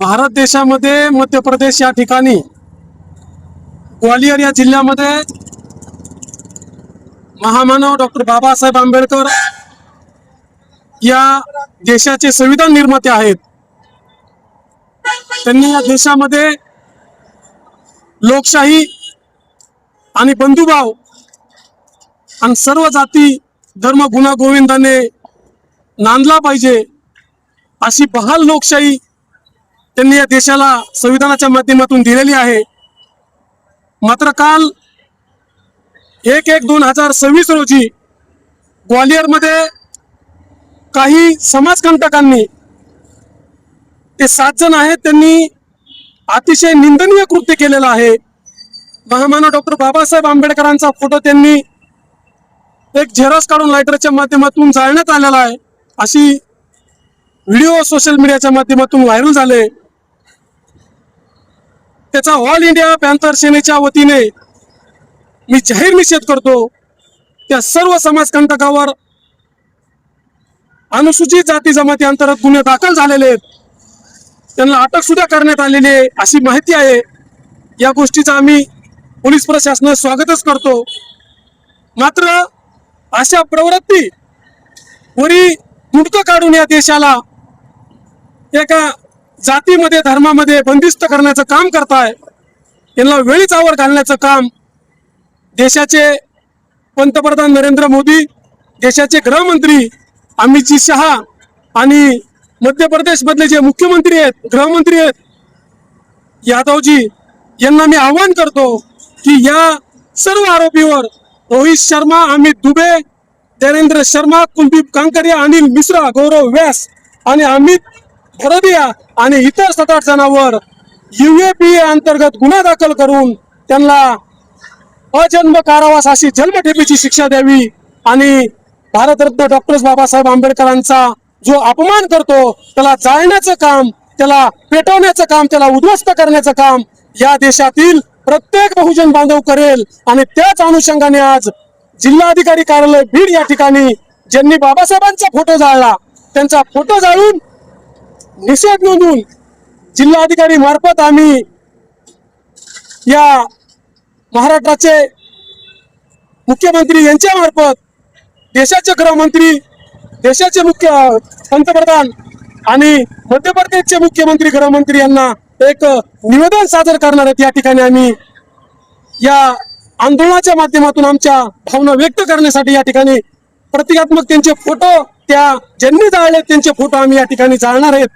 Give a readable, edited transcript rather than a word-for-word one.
भारत देशामध्ये मध्य प्रदेश या ठिकाणी ग्वालियर या जिल्ह्यामध्ये महामानव डॉक्टर बाबासाहेब आंबेडकर या देशाचे संविधान निर्माते आहेत। त्यांनी या देशामध्ये लोकशाही आणि बंधुभाव आणि सर्व जाती धर्म गुण्यागोविंदाने नांदला पाहिजे अशी बहाल लोकशाही त्यांनी या देशाला संविधानाच्या माध्यमातून दिलेली आहे। मात्र काल 1/1/2026 रोजी ग्वालियरमध्ये काही समाजकंटकांनी, ते 7 जण आहेत, त्यांनी अतिशय निंदनीय कृत्य केलेलं आहे। महामानव डॉक्टर बाबासाहेब आंबेडकरांचा फोटो त्यांनी एक झेरॉक्स काढून लायटरच्या माध्यमातून जाळण्यात आलेला आहे, अशी व्हिडिओ सोशल मीडियाच्या माध्यमातून व्हायरल झाले। त्याचा ऑल इंडिया पॅंथर सेनेच्या वतीने मी जाहीर निषेध करतो। त्या सर्व समाजकंटकावर अनुसूचित जाती जमाती अंतर्गत गुन्हे दाखल झालेले आहेत, त्यांना अटक सुद्धा करण्यात आलेली आहे अशी माहिती आहे। या गोष्टीचा आम्ही पोलीस प्रशासनाचं स्वागतच करतो। मात्र अशा प्रवृत्ती वरी मुडकं काढून या देशाला एका जातीमध्ये धर्मामध्ये बंदिस्त करण्याचं काम करताय, त्यांना वेळीच आवर घालण्याचं काम देशाचे पंतप्रधान नरेंद्र मोदी, देशाचे गृहमंत्री अमित शहा आणि मध्य प्रदेश मधले जे मुख्यमंत्री आहेत, गृहमंत्री आहेत यादवजी यांना मी आवाहन करतो की या सर्व आरोपीवर रोहित शर्मा, अमित दुबे, देवेंद्र शर्मा, कुलदीप कांकरिया, अनिल मिश्रा, गौरव व्यास आणि अमित भरोदिया आणि इतर 7-8 जणांवर UAPA अंतर्गत गुन्हा दाखल करून त्यांना अजन्म कारावास अशी जन्मठेपेची शिक्षा द्यावी आणि भारतरत्न डॉक्टर बाबासाहेब आंबेडकरांचा जो अपमान करतो त्याला जाळण्याचं काम, त्याला पेटवण्याचं काम, त्याला उद्ध्वस्त करण्याचं काम या देशातील प्रत्येक बहुजन बांधव करेल। आणि त्याच अनुषंगाने आज जिल्हाधिकारी कार्यालय बीड या ठिकाणी ज्यांनी बाबासाहेबांचा फोटो जाळला त्यांचा फोटो जाळून निषेध नोंदवून जिल्हाधिकारी मार्फत आम्ही या महाराष्ट्राचे मुख्यमंत्री यांच्या मार्फत देशाचे गृहमंत्री, देशाचे पंतप्रधान आणि मध्य प्रदेशचे मुख्यमंत्री गृहमंत्री यांना एक निवेदन सादर करणार आहेत। या ठिकाणी आम्ही या आंदोलनाच्या माध्यमातून आमच्या भावना व्यक्त करण्यासाठी या ठिकाणी प्रतिकात्मक त्यांचे फोटो, त्या ज्यांनी जाळले त्यांचे फोटो आम्ही या ठिकाणी जाळणार आहेत।